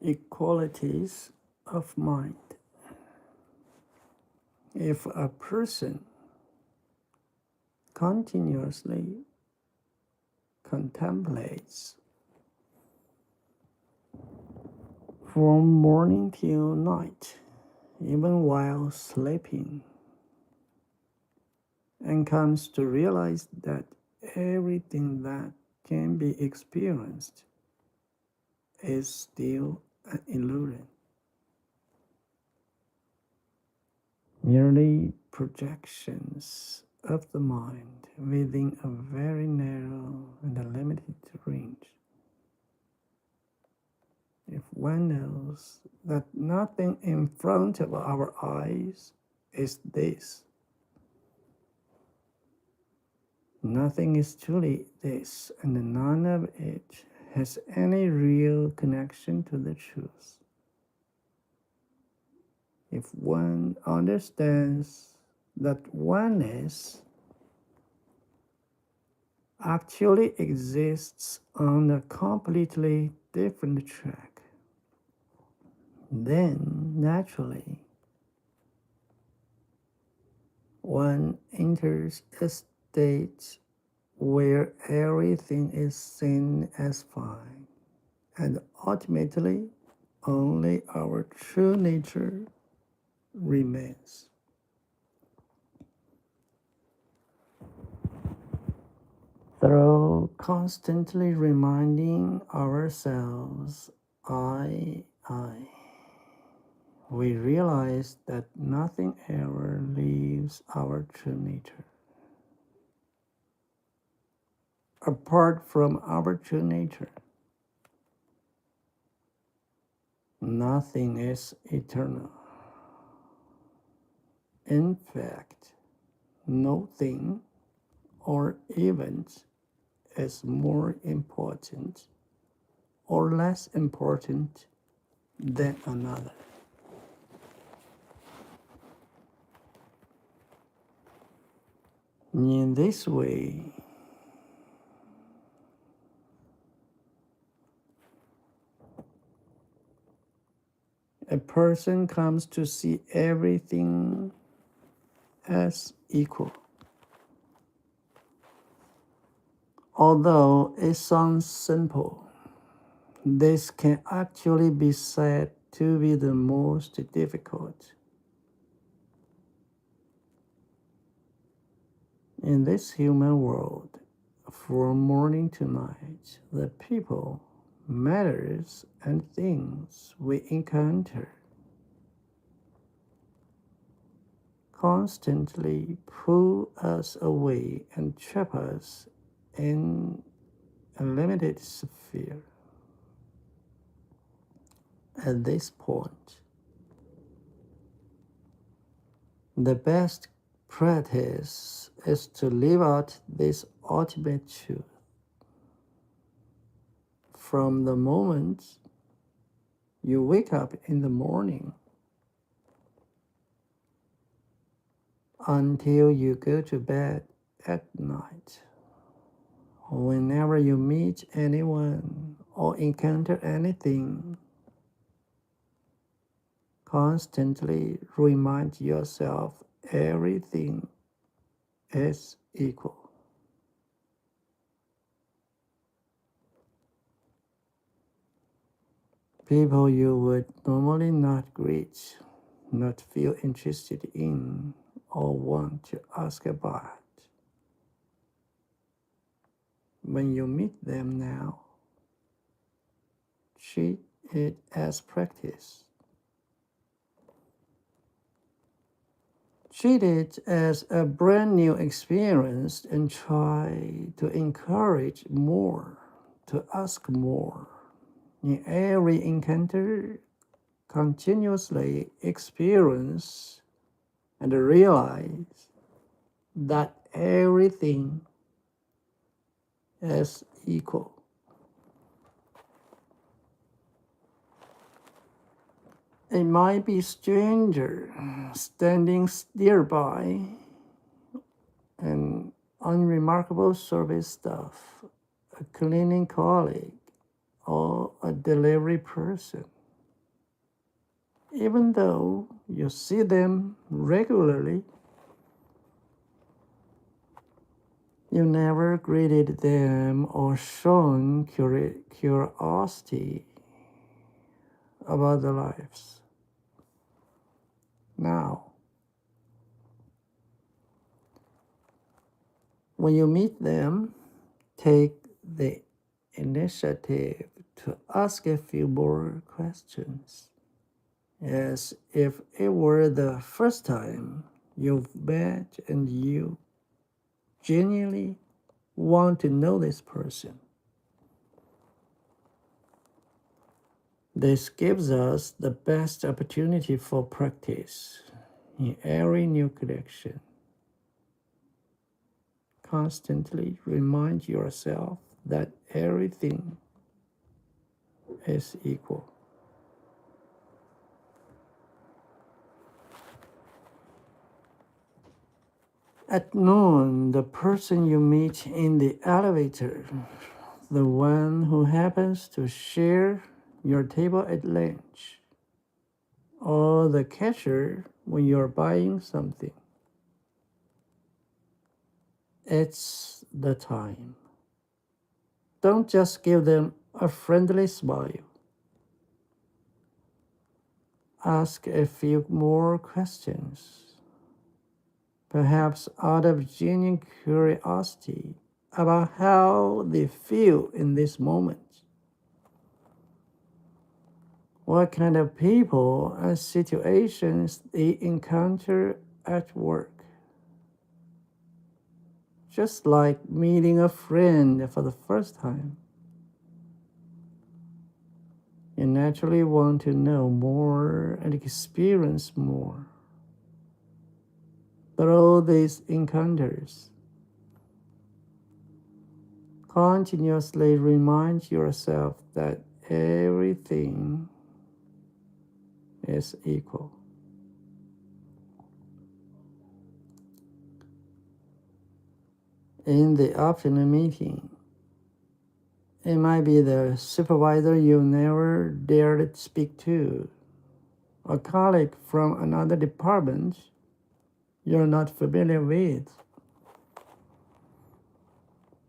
equalities of mind. If a person continuously contemplates from morning till night, even while sleeping, and comes to realize that everything that can be experienced is still an illusion, merely projections of the mind within a very narrow and limited range. If one knows that nothing in front of our eyes is this, nothing is truly this, and none of it has any real connection to the truth. If one understands that oneness actually exists on a completely different track, then naturally one enters a state where everything is seen as fine, and ultimately only our true nature remains. Through constantly reminding ourselves, I, we realize that nothing ever leaves our true nature. Apart from our true nature, nothing is eternal. In fact, no thing or event is more important or less important than another. In this way, a person comes to see everything as equal. Although it sounds simple, this can actually be said to be the most difficult. In this human world, from morning to night, the people, matters, and things we encounter constantly pull us away and trap us in a limited sphere. At this point, the best practice is to live out this ultimate truth. From the moment you wake up in the morning until you go to bed at night, whenever you meet anyone or encounter anything, constantly remind yourself everything is equal. People you would normally not greet, not feel interested in, or want to ask about. When you meet them now, treat it as practice. Treat it as a brand new experience and try to encourage more, to ask more. In every encounter, continuously experience and realize that everything is equal. It might be a stranger standing nearby, an unremarkable service staff, a cleaning colleague, or a delivery person. even though you see them regularly. You never greeted them or shown curiosity about their lives. Now, when you meet them, take the initiative to ask a few more questions, as if it were the first time you've met and you genuinely want to know this person. This gives us the best opportunity for practice in every new connection. Constantly remind yourself that everything is equal. At noon, the person you meet in the elevator, the one who happens to share your table at lunch, or the cashier when you're buying something. It's the time. Don't just give them a friendly smile. Ask a few more questions, perhaps out of genuine curiosity about how they feel in this moment. What kind of people and situations they encounter at work. Just like meeting a friend for the first time. You naturally want to know more and experience more. Through these encounters, continuously remind yourself that everything is equal. In the afternoon meeting, it might be the supervisor you never dared speak to, a colleague from another department you're not familiar with,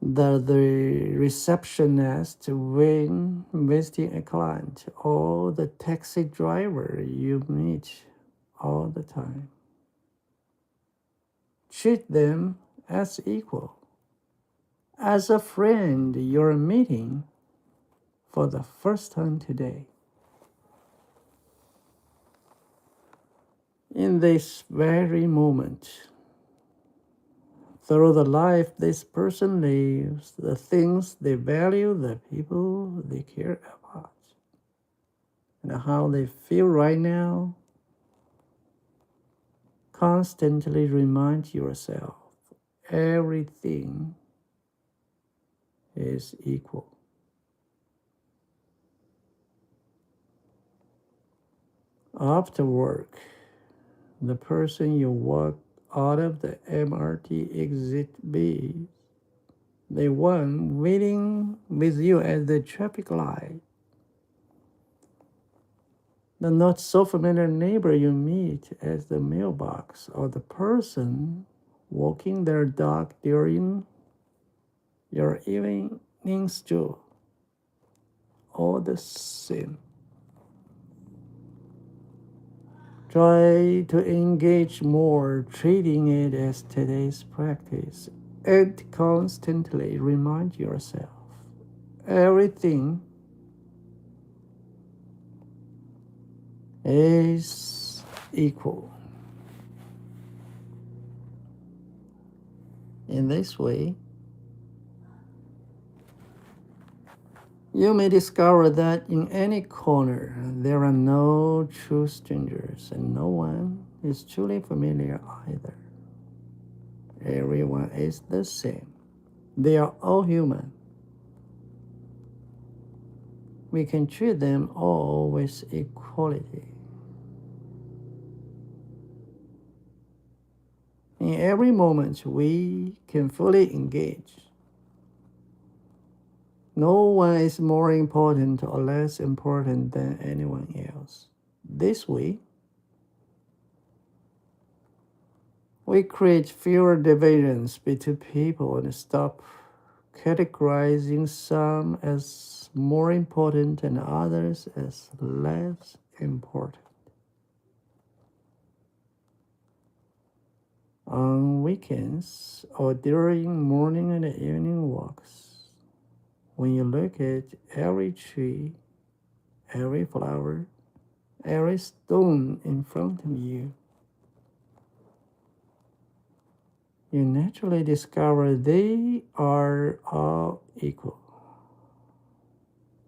the receptionist when visiting a client, or the taxi driver you meet all the time. Treat them as equal, as a friend you're meeting for the first time today. In this very moment, through the life this person lives, the things they value, the people they care about, and how they feel right now, constantly remind yourself everything is equal. After work, the person you walk out of the MRT exit B, the one waiting with you at the traffic light, the not so familiar neighbor you meet at the mailbox, or the person walking their dog during your evening stroll, all the same. Try to engage more, treating it as today's practice, and constantly remind yourself everything is equal. In this way, you may discover that in any corner there are no true strangers and no one is truly familiar either. Everyone is the same. They are all human. We can treat them all with equality. In every moment, we can fully engage. No one is more important or less important than anyone else. this way, we create fewer divisions between people and stop categorizing some as more important and others as less important. On weekends or during morning and evening walks, when you look at every tree, every flower, every stone in front of you, you naturally discover they are all equal.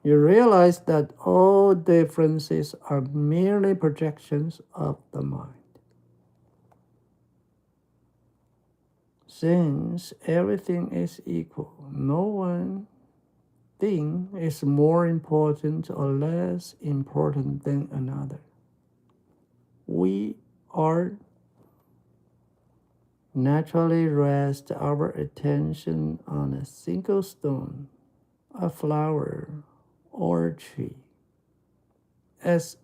You realize that all differences are merely projections of the mind. Since everything is equal, no one thing is more important or less important than another. We are naturally rest our attention on a single stone, a flower, or a tree, as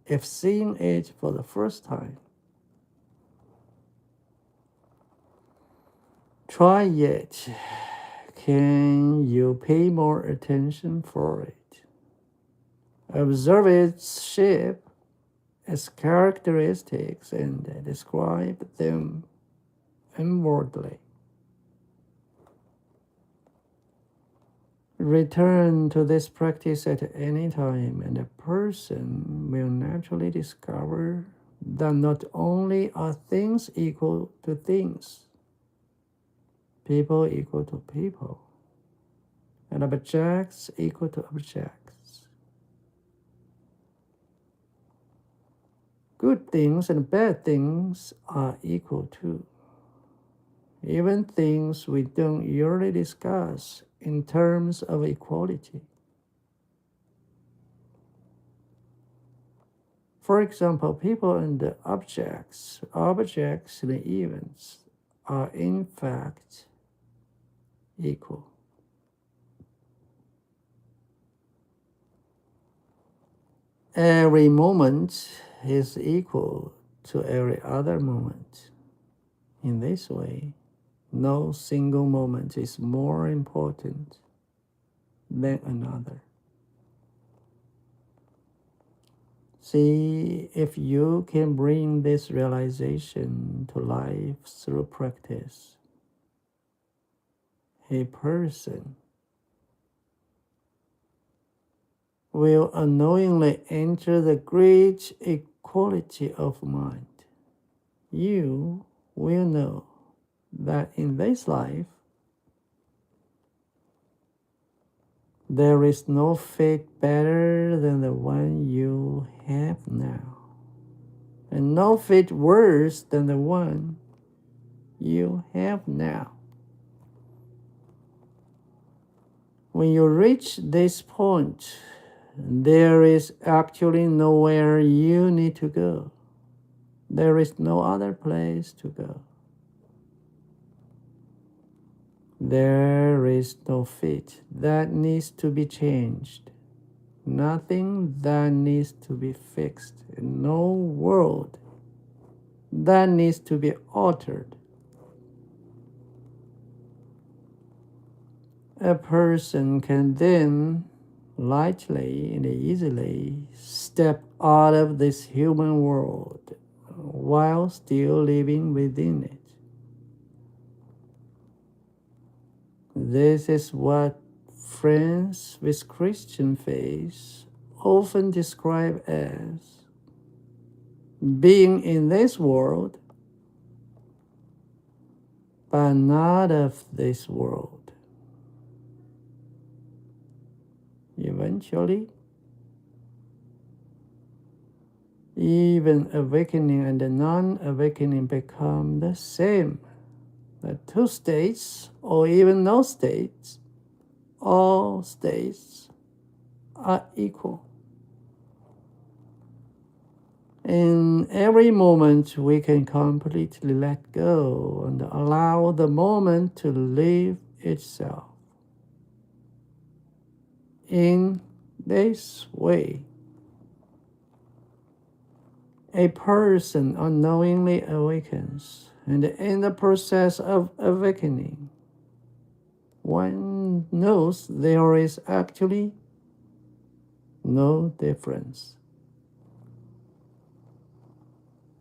if seeing it for the first time. Try it. Can you pay more attention for it? Observe its shape, its characteristics, and describe them inwardly. Return to this practice at any time, and a person will naturally discover that not only are things equal to things, people equal to people, and objects equal to objects. Good things and bad things are equal too. Even things we don't usually discuss in terms of equality. For example, people and objects and events are in fact equal. Every moment is equal to every other moment. In this way, no single moment is more important than another. See if you can bring this realization to life through practice. A person will unknowingly enter the great equality of mind. You will know that in this life, there is no fate better than the one you have now, and no fate worse than the one you have now. When you reach this point, there is actually nowhere you need to go. There is no other place to go. There is no fate that needs to be changed, nothing that needs to be fixed, and no world that needs to be altered. A person can then lightly and easily step out of this human world while still living within it. This is what friends with Christian faith often describe as being in this world, but not of this world. Eventually, even awakening and non-awakening become the same. The two states, or even no states, all states are equal. In every moment, we can completely let go and allow the moment to live itself. In this way, a person unknowingly awakens, and in the process of awakening, one knows there is actually no difference.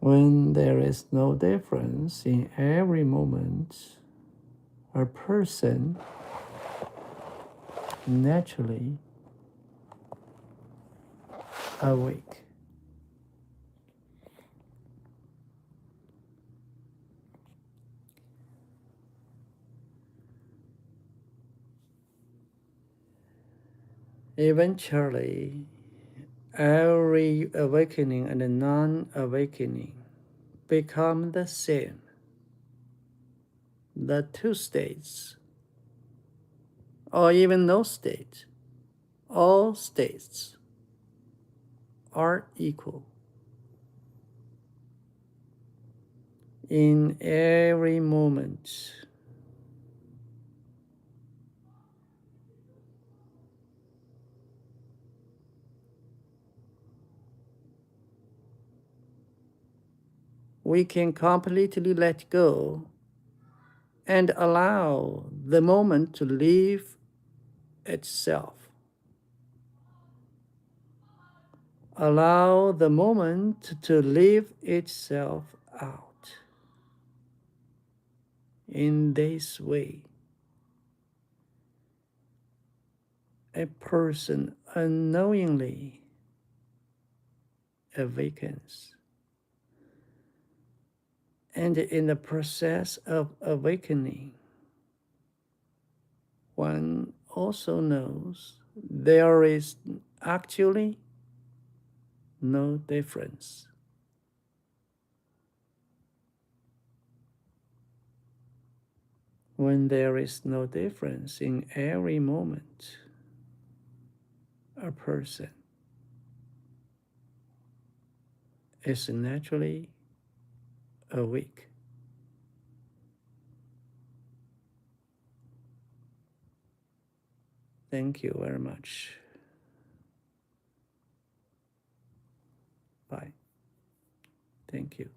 When there is no difference in every moment, a person naturally awake. Eventually, every awakening and non-awakening become the same. The two states, or even no state, all states are equal. In every moment, we can completely let go and allow the moment to live itself. Allow the moment to live itself out. In this way, a person unknowingly awakens. And in the process of awakening, one also knows there is actually no difference. When there is no difference in every moment, a person is naturally awake. Thank you very much. Bye. Thank you.